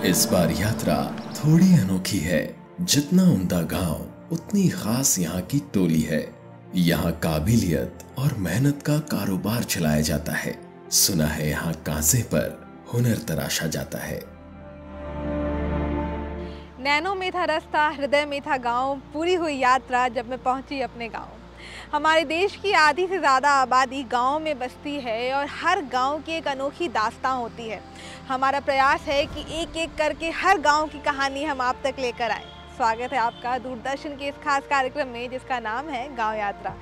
इस बार यात्रा थोड़ी अनोखी है। जितना उम्दा गांव उतनी खास यहाँ की टोली है। यहाँ काबिलियत और मेहनत का कारोबार चलाया जाता है। सुना है यहाँ कांसे पर हुनर तराशा जाता है। नैनों में था रास्ता, हृदय में था गांव, पूरी हुई यात्रा जब मैं पहुंची अपने गांव। हमारे देश की आधी से ज़्यादा आबादी गांव में बसती है और हर गांव की एक अनोखी दास्तां होती है। हमारा प्रयास है कि एक एक करके हर गांव की कहानी हम आप तक लेकर आए। स्वागत है आपका दूरदर्शन के इस खास कार्यक्रम में जिसका नाम है गांव यात्रा।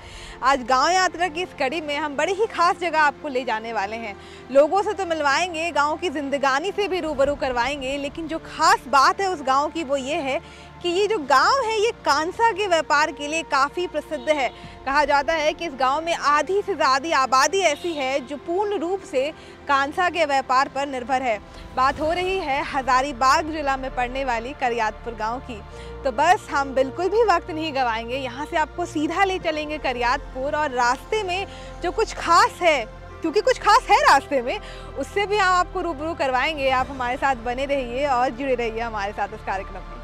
आज गांव यात्रा की इस कड़ी में हम बड़ी ही खास जगह आपको ले जाने वाले हैं। लोगों से तो मिलवाएंगे, गांव की जिंदगानी से भी रूबरू करवाएंगे, लेकिन जो खास बात है उस गांव की वो ये है कि ये जो गांव है ये कांसा के व्यापार के लिए काफ़ी प्रसिद्ध है। कहा जाता है कि इस गांव में आधी से ज़्यादा आबादी ऐसी है जो पूर्ण रूप से कांसा के व्यापार पर निर्भर है। बात हो रही है हजारीबाग जिला में पड़ने वाली करियातपुर गांव की। तो बस हम बिल्कुल भी वक्त नहीं गंवाएंगे, यहाँ से आपको सीधा ले चलेंगे करियातपुर और रास्ते में जो कुछ खास है, क्योंकि कुछ खास है रास्ते में, उससे भी हम आपको रूबरू करवाएंगे। आप हमारे साथ बने रहिए और जुड़े रहिए हमारे साथ इस कार्यक्रम में।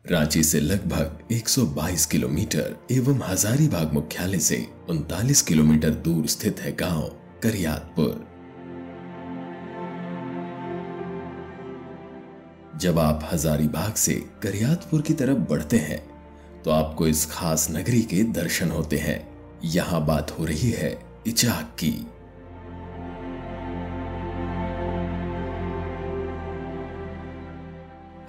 रांची से लगभग 122 किलोमीटर एवं हजारीबाग मुख्यालय से 39 किलोमीटर दूर स्थित है गांव करियातपुर। जब आप हजारीबाग से करियातपुर की तरफ बढ़ते हैं तो आपको इस खास नगरी के दर्शन होते हैं। यहां बात हो रही है इचाक की।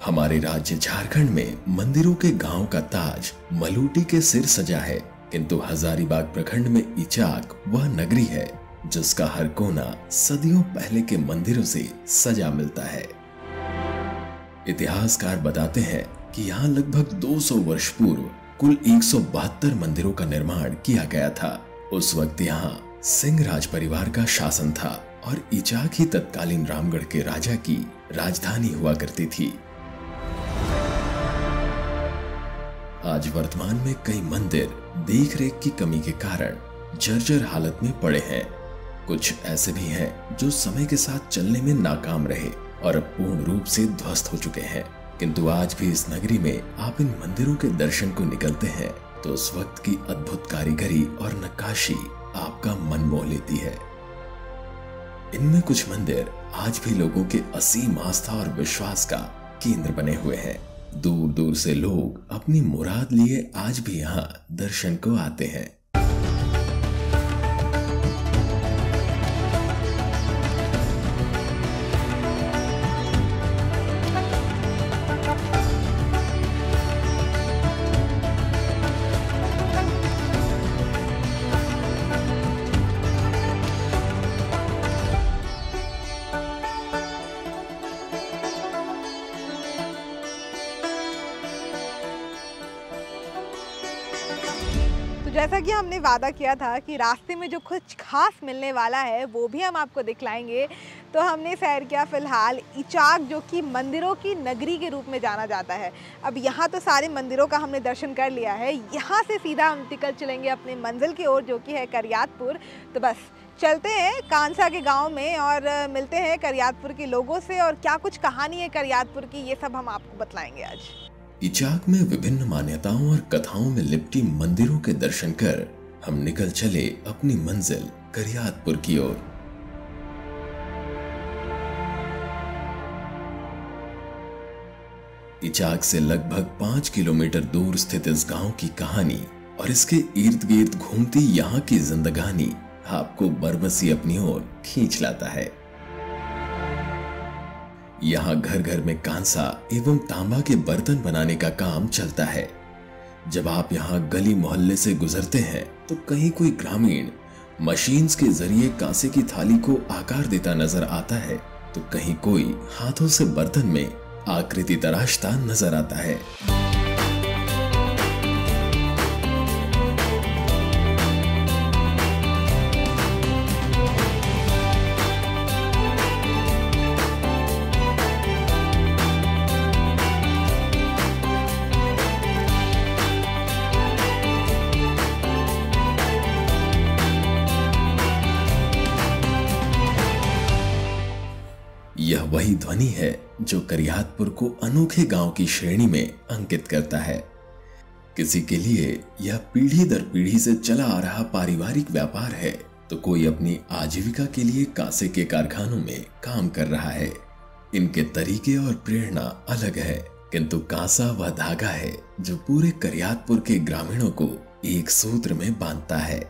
हमारे राज्य झारखंड में मंदिरों के गांव का ताज मलूटी के सिर सजा है, किंतु हजारीबाग प्रखंड में इचाक वह नगरी है जिसका हर कोना सदियों पहले के मंदिरों से सजा मिलता है। इतिहासकार बताते हैं कि यहाँ लगभग 200 वर्ष पूर्व कुल 172 मंदिरों का निर्माण किया गया था। उस वक्त यहाँ सिंह राज परिवार का शासन था और इचाक ही तत्कालीन रामगढ़ के राजा की राजधानी हुआ करती थी। आज वर्तमान में कई मंदिर देखरेख की कमी के कारण जर्जर हालत में पड़े हैं। कुछ ऐसे भी हैं जो समय के साथ चलने में नाकाम रहे और अब पूर्ण रूप से ध्वस्त हो चुके हैं, किंतु आज भी इस नगरी में आप इन मंदिरों के दर्शन को निकलते हैं तो उस वक्त की अद्भुत कारीगरी और नक्काशी आपका मन मोह लेती है। इनमें कुछ मंदिर आज भी लोगों के असीम आस्था और विश्वास का केंद्र बने हुए हैं। दूर दूर से लोग अपनी मुराद लिए आज भी यहाँ दर्शन को आते हैं। जैसा कि हमने वादा किया था कि रास्ते में जो कुछ खास मिलने वाला है वो भी हम आपको दिखलाएंगे, तो हमने सैर किया फिलहाल इचाक, जो कि मंदिरों की नगरी के रूप में जाना जाता है। अब यहाँ तो सारे मंदिरों का हमने दर्शन कर लिया है, यहाँ से सीधा हम निकल चलेंगे अपने मंजिल की ओर जो कि है करियातपुर। तो बस चलते हैं कांसा के गांव में और मिलते हैं करियातपुर के लोगों से, और क्या कुछ कहानी है करियातपुर की ये सब हम आपको बतलाएंगे आज। इचाक में विभिन्न मान्यताओं और कथाओं में लिपटी मंदिरों के दर्शन कर हम निकल चले अपनी मंजिल करियातपुर की ओर। इचाक से लगभग 5 किलोमीटर दूर स्थित इस गांव की कहानी और इसके इर्द गिर्द घूमती यहाँ की जिंदगानी आपको बरबसी अपनी ओर खींच लाता है। यहाँ घर घर में कांसा एवं तांबा के बर्तन बनाने का काम चलता है। जब आप यहाँ गली मोहल्ले से गुजरते हैं तो कहीं कोई ग्रामीण मशीन्स के जरिए कांसे की थाली को आकार देता नजर आता है, तो कहीं कोई हाथों से बर्तन में आकृति तराशता नजर आता है। वही ध्वनि है जो करियातपुर को अनोखे गांव की श्रेणी में अंकित करता है। किसी के लिए यह पीढ़ी दर पीढ़ी से चला आ रहा पारिवारिक व्यापार है, तो कोई अपनी आजीविका के लिए कांसे के कारखानों में काम कर रहा है। इनके तरीके और प्रेरणा अलग है, किंतु कांसा वह धागा है जो पूरे करियातपुर के ग्रामीणों को एक सूत्र में बांधता है।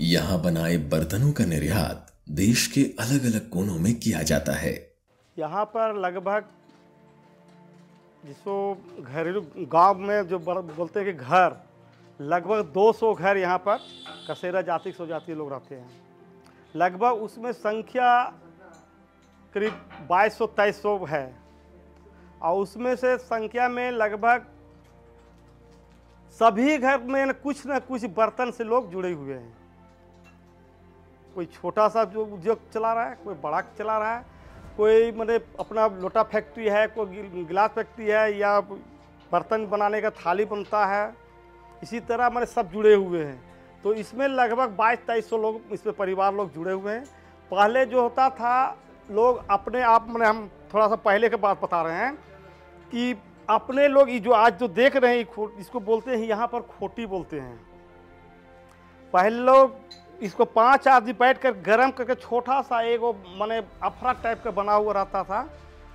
यहाँ बनाए बर्तनों का निर्यात देश के अलग अलग कोनों में किया जाता है। यहाँ पर लगभग जिसको घरेलू गांव में जो बोलते हैं कि घर, लगभग 200 घर यहाँ पर कसेरा जाति स्वजाति लोग रहते हैं। लगभग उसमें संख्या करीब 2200-2300 है, और उसमें से संख्या में लगभग सभी घर में न कुछ बर्तन से लोग जुड़े हुए हैं। कोई छोटा सा जो उद्योग चला रहा है, कोई बड़ा चला रहा है, कोई मतलब अपना लोटा फैक्ट्री है, कोई गिलास फैक्ट्री है, या बर्तन बनाने का थाली बनता है। इसी तरह हमारे सब जुड़े हुए हैं। तो इसमें लगभग 2200-2300 लोग इसमें परिवार लोग जुड़े हुए हैं। पहले जो होता था, लोग अपने आप में, हम थोड़ा सा पहले के बात बता रहे हैं कि अपने लोग जो आज जो देख रहे हैं, इसको बोलते हैं यहाँ पर खोटी बोलते हैं। पहले लोग इसको 5 आदमी बैठ कर गर्म करके छोटा सा एक माने अफरा टाइप का बना हुआ रहता था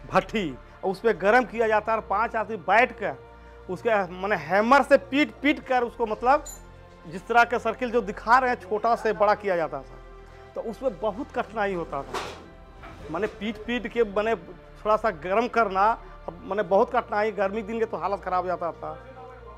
भट्टी, और उस पर गर्म किया जाता है। 5 आदमी बैठ कर उसके माने हैमर से पीट कर उसको, मतलब जिस तरह का सर्किल जो दिखा रहे हैं छोटा से बड़ा किया जाता था। तो उसमें बहुत कठिनाई होता था, माने पीट के माने थोड़ा सा गर्म करना, माने बहुत कठिनाई। गर्मी दिन के तो हालत ख़राब हो जाता था।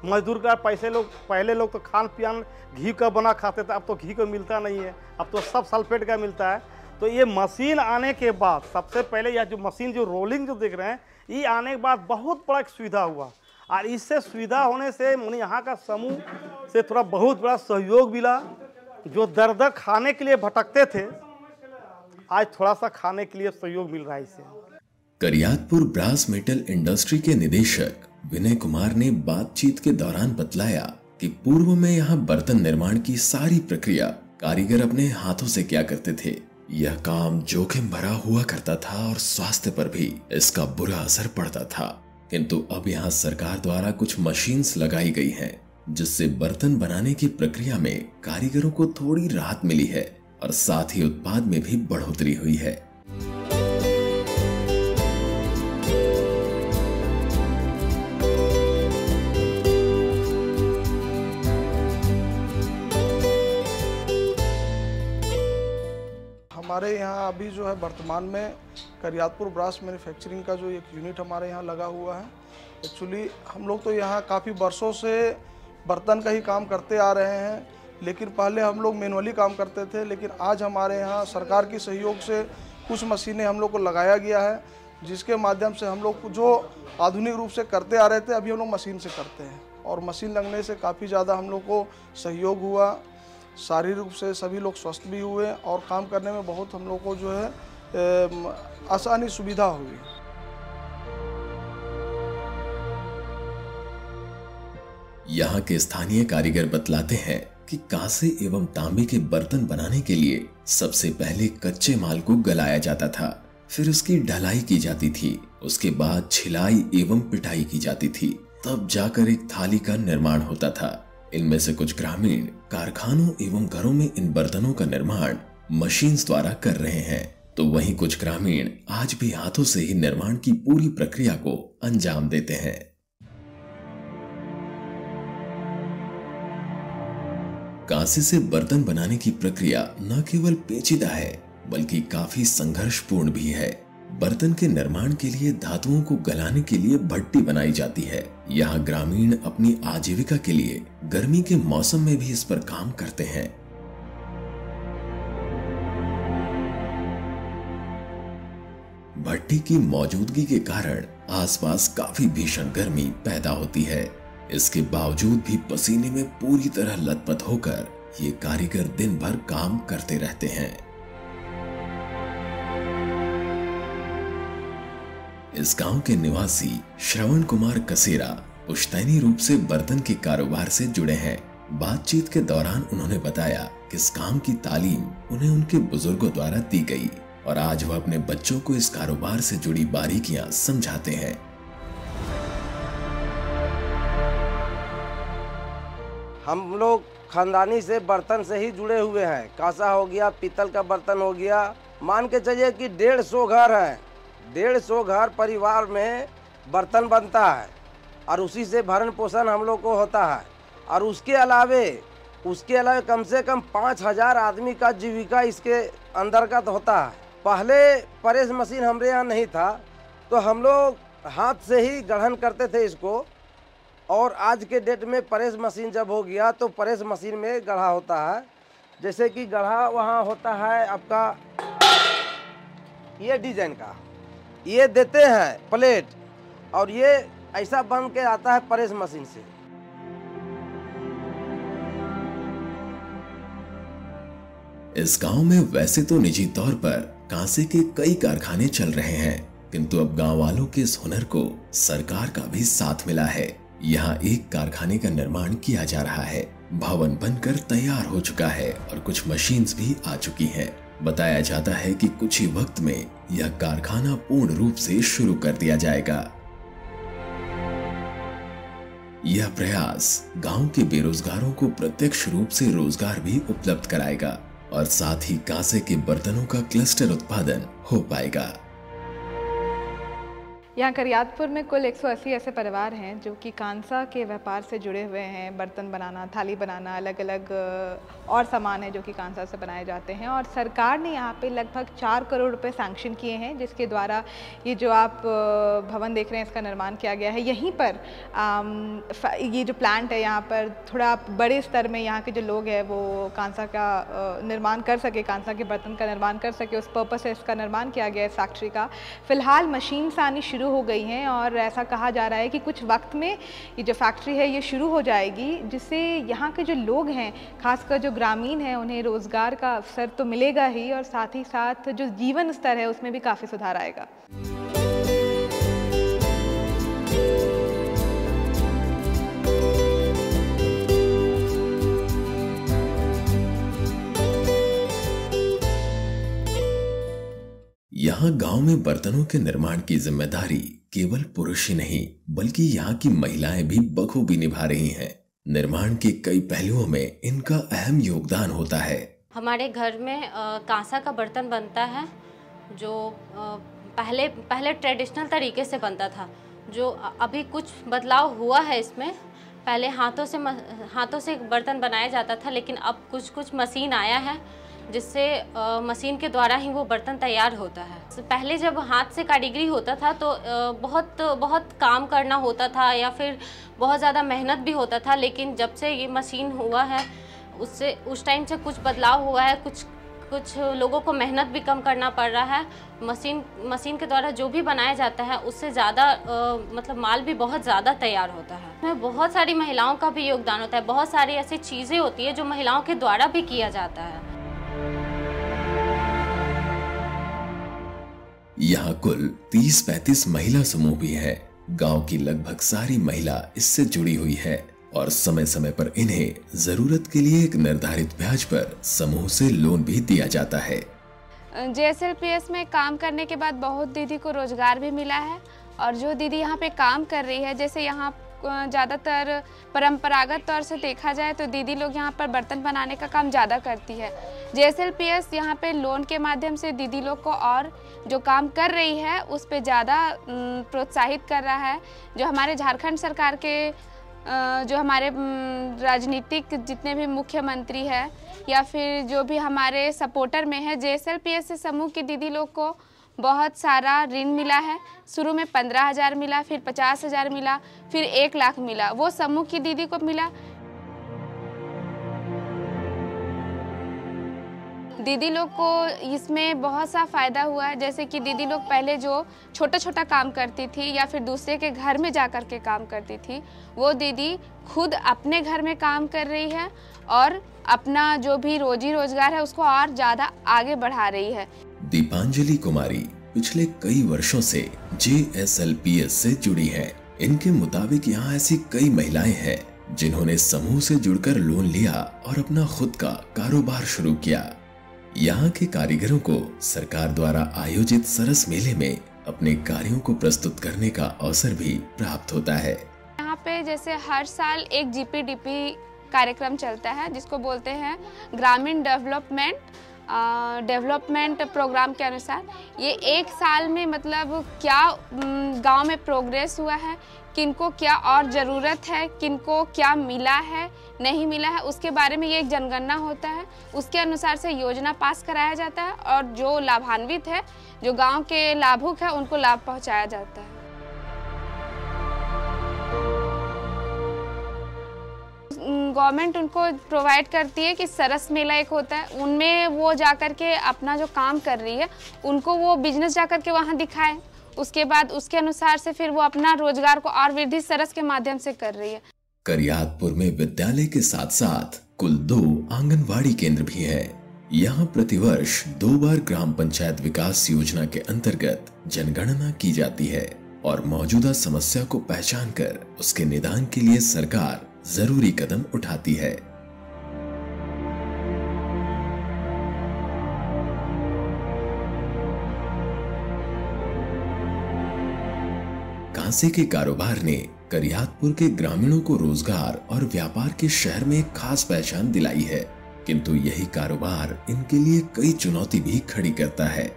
मजदूर का पैसे लोग, पहले लोग तो खान पियान घी का बना खाते थे, अब तो घी को मिलता नहीं है, अब तो सब सल्फेट का मिलता है। तो ये मशीन आने के बाद, सबसे पहले यह जो मशीन जो रोलिंग जो देख रहे हैं, ये आने के बाद बहुत बड़ा एक सुविधा हुआ। और इससे सुविधा होने से मैंने यहाँ का समूह से थोड़ा बहुत बड़ा सहयोग मिला। जो दर दर खाने के लिए भटकते थे, आज थोड़ा सा खाने के लिए सहयोग मिल रहा है इससे। करियातपुर ब्रास मेटल इंडस्ट्री के निदेशक विनय कुमार ने बातचीत के दौरान बतलाया कि पूर्व में यहाँ बर्तन निर्माण की सारी प्रक्रिया कारीगर अपने हाथों से किया करते थे। यह काम जोखिम भरा हुआ करता था और स्वास्थ्य पर भी इसका बुरा असर पड़ता था, किंतु अब यहाँ सरकार द्वारा कुछ मशीन्स लगाई गई हैं, जिससे बर्तन बनाने की प्रक्रिया में कारीगरों को थोड़ी राहत मिली है और साथ ही उत्पाद में भी बढ़ोतरी हुई है। हमारे यहाँ अभी जो है वर्तमान में करियातपुर ब्रास मैन्युफैक्चरिंग का जो एक यूनिट हमारे यहाँ लगा हुआ है। एक्चुअली हम लोग तो यहाँ काफ़ी वर्षों से बर्तन का ही काम करते आ रहे हैं, लेकिन पहले हम लोग मैनुअली काम करते थे। लेकिन आज हमारे यहाँ सरकार की सहयोग से कुछ मशीनें हम लोग को लगाया गया है, जिसके माध्यम से हम लोग जो आधुनिक रूप से करते आ रहे थे, अभी हम लोग मशीन से करते हैं। और मशीन लगने से काफ़ी ज़्यादा हम लोग को सहयोग हुआ, शारीरिक रूप से सभी लोग स्वस्थ भी हुए और काम करने में बहुत हम लोग को जो है आसानी सुविधा हुई। यहाँ के स्थानीय कारीगर बतलाते हैं कि कांसे एवं तांबे के बर्तन बनाने के लिए सबसे पहले कच्चे माल को गलाया जाता था, फिर उसकी ढलाई की जाती थी, उसके बाद छिलाई एवं पिटाई की जाती थी, तब जाकर एक थाली का निर्माण होता था। इनमें से कुछ ग्रामीण कारखानों एवं घरों में इन बर्तनों का निर्माण मशीन्स द्वारा कर रहे हैं, तो वहीं कुछ ग्रामीण आज भी हाथों से ही निर्माण की पूरी प्रक्रिया को अंजाम देते हैं। कांसे से बर्तन बनाने की प्रक्रिया न केवल पेचीदा है, बल्कि काफी संघर्षपूर्ण भी है। बर्तन के निर्माण के लिए धातुओं को गलाने के लिए भट्टी बनाई जाती है। यहाँ ग्रामीण अपनी आजीविका के लिए गर्मी के मौसम में भी इस पर काम करते हैं। भट्टी की मौजूदगी के कारण आसपास काफी भीषण गर्मी पैदा होती है। इसके बावजूद भी पसीने में पूरी तरह लथपथ होकर ये कारीगर दिन भर काम करते रहते हैं। इस गांव के निवासी श्रवण कुमार कसेरा पुश्तैनी रूप से बर्तन के कारोबार से जुड़े हैं। बातचीत के दौरान उन्होंने बताया कि इस काम की तालीम उन्हें उनके बुजुर्गों द्वारा दी गई और आज वह अपने बच्चों को इस कारोबार से जुड़ी बारीकियां समझाते हैं। हम लोग खानदानी से बर्तन से ही जुड़े हुए हैं। कांसा हो गया, पीतल का बर्तन हो गया। मान के चलिए कि 150 घर हैं। 150 घर परिवार में बर्तन बनता है और उसी से भरण पोषण हम लोग को होता है। और उसके अलावे कम से कम 5000 आदमी का जीविका इसके अंतर्गत होता है। पहले प्रेस मशीन हमारे यहाँ नहीं था, तो हम लोग हाथ से ही गढ़न करते थे इसको। और आज के डेट में प्रेस मशीन जब हो गया तो प्रेस मशीन में गढ़ा होता है। जैसे कि गढ़ा वहाँ होता है आपका ये डिजाइन का, ये देते हैं प्लेट और ये ऐसा बन के आता है प्रेस मशीन से। इस गांव में वैसे तो निजी तौर पर कांसे के कई कारखाने चल रहे हैं, किंतु अब गांव वालों के इस हुनर को सरकार का भी साथ मिला है। यहाँ एक कारखाने का निर्माण किया जा रहा है। भवन बनकर तैयार हो चुका है और कुछ मशीन्स भी आ चुकी हैं। बताया जाता है कि कुछ ही वक्त में यह कारखाना पूर्ण रूप से शुरू कर दिया जाएगा। यह प्रयास गांव के बेरोजगारों को प्रत्यक्ष रूप से रोजगार भी उपलब्ध कराएगा और साथ ही कांसे के बर्तनों का क्लस्टर उत्पादन हो पाएगा। यहाँ करियातपुर में कुल 180 ऐसे परिवार हैं जो कि कांसा के व्यापार से जुड़े हुए हैं। बर्तन बनाना, थाली बनाना, अलग अलग और सामान है जो कि कांसा से बनाए जाते हैं। और सरकार ने यहाँ पे लगभग 4 करोड़ रुपए सैंक्शन किए हैं, जिसके द्वारा ये जो आप भवन देख रहे हैं इसका निर्माण किया गया है। यहीं पर ये जो प्लांट है यहाँ पर थोड़ा बड़े स्तर में यहाँ के जो लोग हैं वो कांसा का निर्माण कर सके, कांसा के बर्तन का निर्माण कर सके, उस पर्पस से इसका निर्माण किया गया है फैक्ट्री का। फिलहाल मशीन आनी शुरू हो गई हैं और ऐसा कहा जा रहा है कि कुछ वक्त में ये जो फैक्ट्री है ये शुरू हो जाएगी, जिससे यहाँ के जो लोग हैं, खासकर जो ग्रामीण हैं, उन्हें रोजगार का अवसर तो मिलेगा ही और साथ ही साथ जो जीवन स्तर है उसमें भी काफ़ी सुधार आएगा। यहाँ गांव में बर्तनों के निर्माण की जिम्मेदारी केवल पुरुष ही नहीं बल्कि यहाँ की महिलाएं भी बखूबी निभा रही हैं। निर्माण के कई पहलुओं में इनका अहम योगदान होता है। हमारे घर में कांसा का बर्तन बनता है जो पहले ट्रेडिशनल तरीके से बनता था, जो अभी कुछ बदलाव हुआ है इसमें। पहले हाथों से बर्तन बनाया जाता था, लेकिन अब कुछ मशीन आया है जिससे मशीन के द्वारा ही वो बर्तन तैयार होता है। पहले जब हाथ से कारीगरी होता था तो बहुत काम करना होता था या फिर बहुत ज़्यादा मेहनत भी होता था, लेकिन जब से ये मशीन हुआ है उस टाइम से कुछ बदलाव हुआ है। कुछ लोगों को मेहनत भी कम करना पड़ रहा है। मशीन के द्वारा जो भी बनाया जाता है उससे ज़्यादा मतलब माल भी बहुत ज़्यादा तैयार होता है। इसमें बहुत सारी महिलाओं का भी योगदान होता है। बहुत सारी ऐसी चीज़ें होती है जो महिलाओं के द्वारा भी किया जाता है। यहाँ कुल 30-35 महिला समूह भी है। गांव की लगभग सारी महिला इससे जुड़ी हुई है और समय समय पर इन्हें जरूरत के लिए एक निर्धारित ब्याज पर समूह से लोन भी दिया जाता है। JSLPS में काम करने के बाद बहुत दीदी को रोजगार भी मिला है और जो दीदी यहाँ पे काम कर रही है, जैसे यहाँ ज़्यादातर परंपरागत तौर से देखा जाए तो दीदी लोग यहाँ पर बर्तन बनाने का काम ज़्यादा करती है। JSLPS यहाँ पे लोन के माध्यम से दीदी लोग को और जो काम कर रही है उस पे ज़्यादा प्रोत्साहित कर रहा है। जो हमारे झारखंड सरकार के जो हमारे राजनीतिक जितने भी मुख्यमंत्री है या फिर जो भी हमारे सपोर्टर में है, JSLPS समूह की दीदी लोग को बहुत सारा ऋण मिला है। शुरू में 15,000 मिला, फिर 50,000 मिला, फिर 1 लाख मिला, वो समूह की दीदी को मिला। दीदी लोग को इसमें बहुत सा फ़ायदा हुआ है। जैसे कि दीदी लोग पहले जो छोटा काम करती थी या फिर दूसरे के घर में जा कर के काम करती थी, वो दीदी खुद अपने घर में काम कर रही है और अपना जो भी रोजी रोजगार है उसको और ज़्यादा आगे बढ़ा रही है। दीपांजलि कुमारी पिछले कई वर्षों से JSLPS से जुड़ी है। इनके मुताबिक यहाँ ऐसी कई महिलाएं हैं जिन्होंने समूह से जुड़कर लोन लिया और अपना खुद का कारोबार शुरू किया। यहाँ के कारीगरों को सरकार द्वारा आयोजित सरस मेले में अपने कार्यों को प्रस्तुत करने का अवसर भी प्राप्त होता है। यहाँ पे जैसे हर साल एक GPDP कार्यक्रम चलता है जिसको बोलते हैं ग्रामीण डेवलपमेंट प्रोग्राम के अनुसार ये एक साल में मतलब क्या गांव में प्रोग्रेस हुआ है, किनको क्या और ज़रूरत है, किनको क्या मिला है नहीं मिला है, उसके बारे में ये एक जनगणना होता है। उसके अनुसार से योजना पास कराया जाता है और जो लाभान्वित है, जो गांव के लाभुक है, उनको लाभ पहुंचाया जाता है। गवर्नमेंट उनको प्रोवाइड करती है कि सरस मेला एक होता है, उनमें वो जाकर के अपना जो काम कर रही है उनको वो बिजनेस जाकर के वहाँ दिखाए। उसके बाद उसके अनुसार से फिर वो अपना रोजगार को और वृद्धि सरस के माध्यम से कर रही है। करियातपुर में विद्यालय के साथ साथ कुल 2 आंगनवाड़ी केंद्र भी है। यहाँ प्रतिवर्ष 2 बार ग्राम पंचायत विकास योजना के अंतर्गत जनगणना की जाती है और मौजूदा समस्या को पहचान कर उसके निदान के लिए सरकार जरूरी कदम उठाती है। कांसे के कारोबार ने करियातपुर के ग्रामीणों को रोजगार और व्यापार के शहर में एक खास पहचान दिलाई है, किंतु यही कारोबार इनके लिए कई चुनौती भी खड़ी करता है।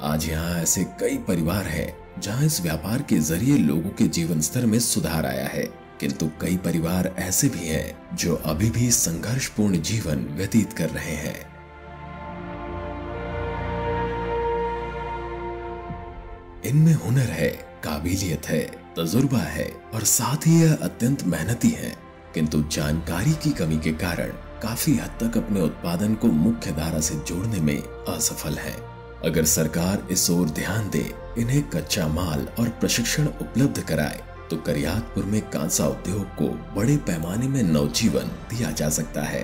आज यहाँ ऐसे कई परिवार हैं जहाँ इस व्यापार के जरिए लोगों के जीवन स्तर में सुधार आया है, किंतु कई परिवार ऐसे भी हैं जो अभी भी संघर्षपूर्ण जीवन व्यतीत कर रहे हैं। इनमें हुनर है, काबिलियत है, तजुर्बा है और साथ ही यह अत्यंत मेहनती है, किंतु जानकारी की कमी के कारण काफी हद तक अपने उत्पादन को मुख्य धारा से जोड़ने में असफल है। अगर सरकार इस ओर ध्यान दे, इन्हें कच्चा माल और प्रशिक्षण उपलब्ध कराए तो करियातपुर में कांसा उद्योग को बड़े पैमाने में नवजीवन दिया जा सकता है।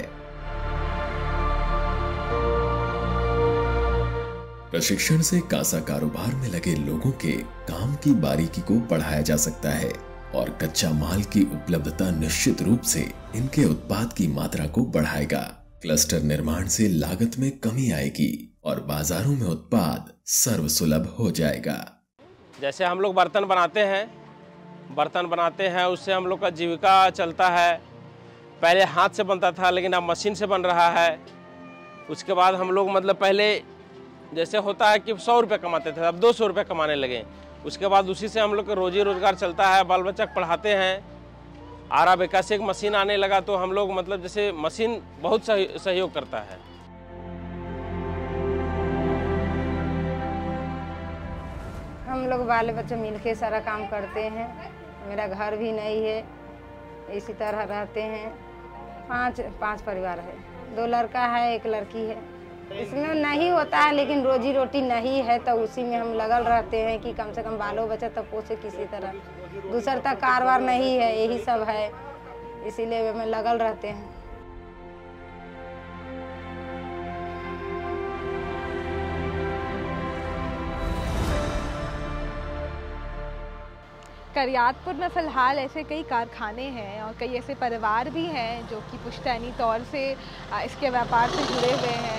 प्रशिक्षण से कांसा कारोबार में लगे लोगों के काम की बारीकी को बढ़ाया जा सकता है और कच्चा माल की उपलब्धता निश्चित रूप से इनके उत्पाद की मात्रा को बढ़ाएगा। क्लस्टर निर्माण से लागत में कमी आएगी और बाजारों में उत्पाद सर्वसुलभ हो जाएगा। जैसे हम लोग बर्तन बनाते हैं उससे हम लोग का जीविका चलता है। पहले हाथ से बनता था लेकिन अब मशीन से बन रहा है। उसके बाद हम लोग मतलब पहले जैसे होता है कि 100 रुपये कमाते थे, अब 200 रुपये कमाने लगे। उसके बाद उसी से हम लोग का रोजी रोजगार चलता है, बाल बच्चा पढ़ाते हैं। आरा बेका से एक मशीन आने लगा तो हम लोग मतलब जैसे मशीन बहुत सहयोग करता है। हम लोग बाल बच्चे मिलके सारा काम करते हैं। मेरा घर भी नहीं है, इसी तरह रहते हैं। पाँच परिवार है, 2 लड़का है, 1 लड़की है। इसमें नहीं होता है लेकिन रोजी रोटी नहीं है तो उसी में हम लगल रहते हैं कि कम से कम बालो बच्चा तब पोसे किसी तरह। दूसरा तक कारोबार नहीं है, यही सब है, इसीलिए हमें लगल रहते हैं। करियातपुर में फ़िलहाल ऐसे कई कारखाने हैं और कई ऐसे परिवार भी हैं जो कि पुश्तैनी तौर से इसके व्यापार से जुड़े हुए हैं।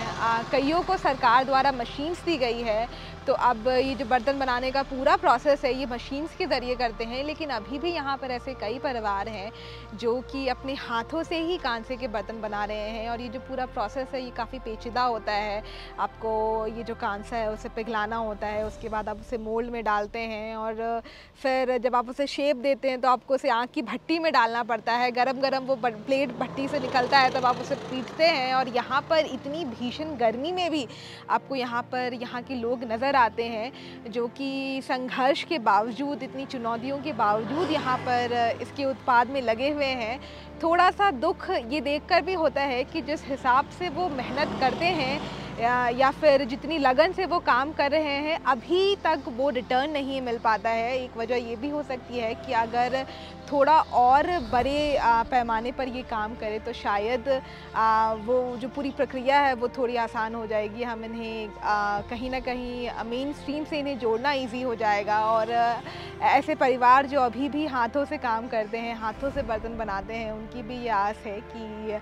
कईयों को सरकार द्वारा मशीन्स दी गई है, तो अब ये जो बर्तन बनाने का पूरा प्रोसेस है ये मशीन्स के ज़रिए करते हैं। लेकिन अभी भी यहाँ पर ऐसे कई परिवार हैं जो कि अपने हाथों से ही कांसे के बर्तन बना रहे हैं और ये जो पूरा प्रोसेस है ये काफ़ी पेचीदा होता है। आपको ये जो कांसा है उसे पिघलाना होता है, उसके बाद आप उसे मोल्ड में डालते हैं और फिर जब आप उसे शेप देते हैं तो आपको उसे आग की भट्टी में डालना पड़ता है। गरम गरम वो प्लेट भट्टी से निकलता है तब आप उसे पीटते हैं और यहाँ पर इतनी भीषण गर्मी में भी आपको यहाँ पर यहाँ के लोग नज़र आते हैं जो कि संघर्ष के बावजूद, इतनी चुनौतियों के बावजूद यहाँ पर इसके उत्पाद में लगे हुए हैं। थोड़ा सा दुख ये देखकर भी होता है कि जिस हिसाब से वो मेहनत करते हैं या फिर जितनी लगन से वो काम कर रहे हैं अभी तक वो रिटर्न नहीं मिल पाता है। एक वजह ये भी हो सकती है कि अगर थोड़ा और बड़े पैमाने पर ये काम करे तो शायद वो जो पूरी प्रक्रिया है वो थोड़ी आसान हो जाएगी। हम इन्हें कहीं ना कहीं मेन स्ट्रीम से इन्हें जोड़ना इजी हो जाएगा और ऐसे परिवार जो अभी भी हाथों से काम करते हैं, हाथों से बर्तन बनाते हैं, उनकी भी ये आस है कि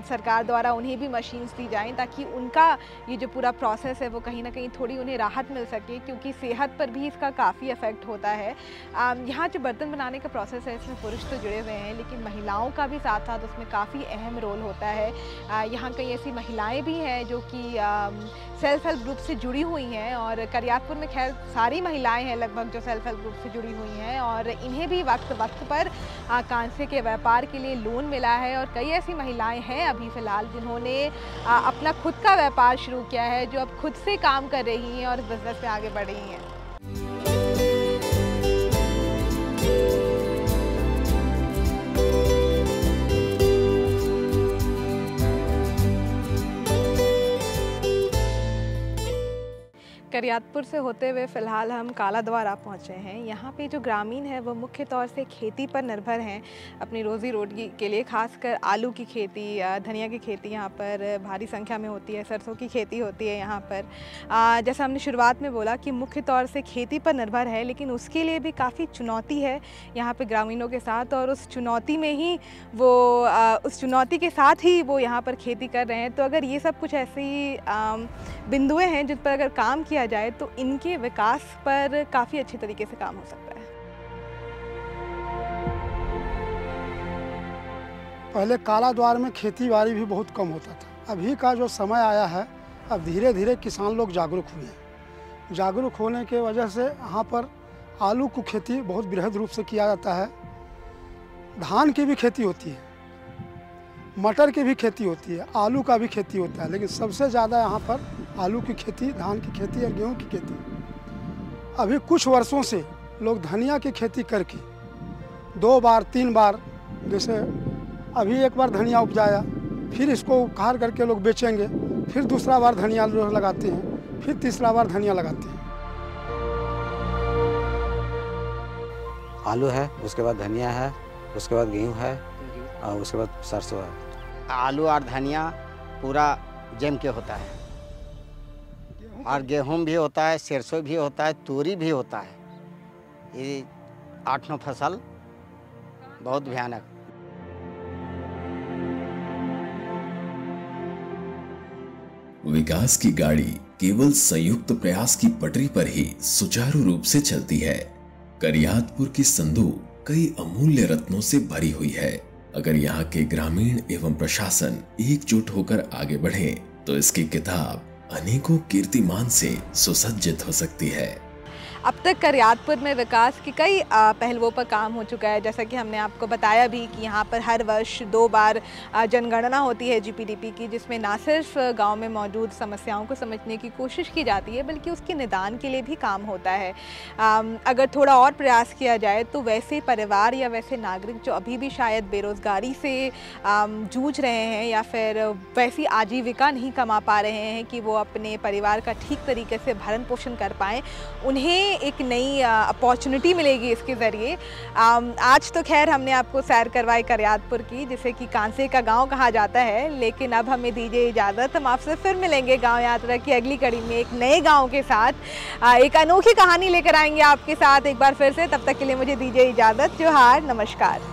सरकार द्वारा उन्हें भी मशीन्स दी जाएं ताकि उनका ये जो पूरा प्रोसेस है वो कहीं ना कहीं थोड़ी उन्हें राहत मिल सके, क्योंकि सेहत पर भी इसका काफ़ी इफ़ेक्ट होता है। यहाँ जो बर्तन बनाने का प्रोसेस है इसमें पुरुष तो जुड़े हुए हैं लेकिन महिलाओं का भी साथ साथ उसमें काफ़ी अहम रोल होता है। यहाँ कई ऐसी महिलाएं भी हैं जो कि सेल्फ हेल्प ग्रुप से जुड़ी हुई हैं और करियातपुर में खैर सारी महिलाएं हैं लगभग जो सेल्फ हेल्प ग्रुप से जुड़ी हुई हैं और इन्हें भी वक्त वक्त पर कांसे के व्यापार के लिए लोन मिला है। और कई ऐसी महिलाएं हैं अभी फ़िलहाल जिन्होंने अपना खुद का व्यापार शुरू किया है, जो अब खुद से काम कर रही हैं और इस बिज़नेस में आगे बढ़ रही हैं। करियातपुर से होते हुए फ़िलहाल हम काला द्वारा पहुँचे हैं। यहाँ पे जो ग्रामीण है वो मुख्य तौर से खेती पर निर्भर हैं अपनी रोज़ी रोटी के लिए। खासकर आलू की खेती, धनिया की खेती यहाँ पर भारी संख्या में होती है, सरसों की खेती होती है यहाँ पर। जैसा हमने शुरुआत में बोला कि मुख्य तौर से खेती पर निर्भर है लेकिन उसके लिए भी काफ़ी चुनौती है यहाँ पर ग्रामीणों के साथ और उस चुनौती में ही वो उस चुनौती के साथ ही वो यहाँ पर खेती कर रहे हैं। तो अगर ये सब कुछ ऐसी बिंदुएँ हैं जिन पर अगर काम किया जाए तो इनके विकास पर काफ़ी अच्छे तरीके से काम हो सकता है। पहले काला द्वार में खेती बाड़ी भी बहुत कम होता था। अभी का जो समय आया है अब धीरे धीरे किसान लोग जागरूक हुए हैं। जागरूक होने के वजह से यहाँ पर आलू की खेती बहुत बृहद रूप से किया जाता है, धान की भी खेती होती है, मटर की भी खेती होती है, आलू का भी खेती होता है, लेकिन सबसे ज़्यादा यहाँ पर आलू की खेती, धान की खेती और गेहूं की खेती। अभी कुछ वर्षों से लोग धनिया की खेती करके 2 बार 3 बार, जैसे अभी एक बार धनिया उपजाया फिर इसको उखाड़ करके लोग बेचेंगे, फिर दूसरा बार धनिया लोग लगाते हैं, फिर तीसरा बार धनिया लगाते हैं। आलू है, उसके बाद धनिया है, उसके बाद गेहूँ है और उसके बाद सरसों है। आलू और धनिया पूरा जम के होता है और गेहूं भी होता है, सरसों भी होता है, तूरी भी होता है। ये 8-9 फसल बहुत भयानक। विकास की गाड़ी केवल संयुक्त प्रयास की पटरी पर ही सुचारू रूप से चलती है। करियातपुर की संधू कई अमूल्य रत्नों से भरी हुई है। अगर यहाँ के ग्रामीण एवं प्रशासन एकजुट होकर आगे बढ़े तो इसकी किताब अनेकों कीर्तिमान से सुसज्जित हो सकती है। अब तक करियातपुर में विकास के कई पहलुओं पर काम हो चुका है, जैसा कि हमने आपको बताया भी कि यहाँ पर हर वर्ष 2 बार जनगणना होती है जीपीडीपी की, जिसमें ना सिर्फ गांव में मौजूद समस्याओं को समझने की कोशिश की जाती है बल्कि उसके निदान के लिए भी काम होता है। अगर थोड़ा और प्रयास किया जाए तो वैसे परिवार या वैसे नागरिक जो अभी भी शायद बेरोज़गारी से जूझ रहे हैं या फिर वैसी आजीविका नहीं कमा पा रहे हैं कि वो अपने परिवार का ठीक तरीके से भरण पोषण कर पाएँ, उन्हें एक नई अपॉर्चुनिटी मिलेगी इसके ज़रिए। आज तो खैर हमने आपको सैर करवाई करियातपुर की, जिसे कि कांसे का गांव कहा जाता है, लेकिन अब हमें दीजिए इजाज़त। हम आपसे फिर मिलेंगे गांव यात्रा की अगली कड़ी में एक नए गांव के साथ। एक अनोखी कहानी लेकर आएंगे आपके साथ एक बार फिर से। तब तक के लिए मुझे दीजिए इजाज़त। जोहार, नमस्कार।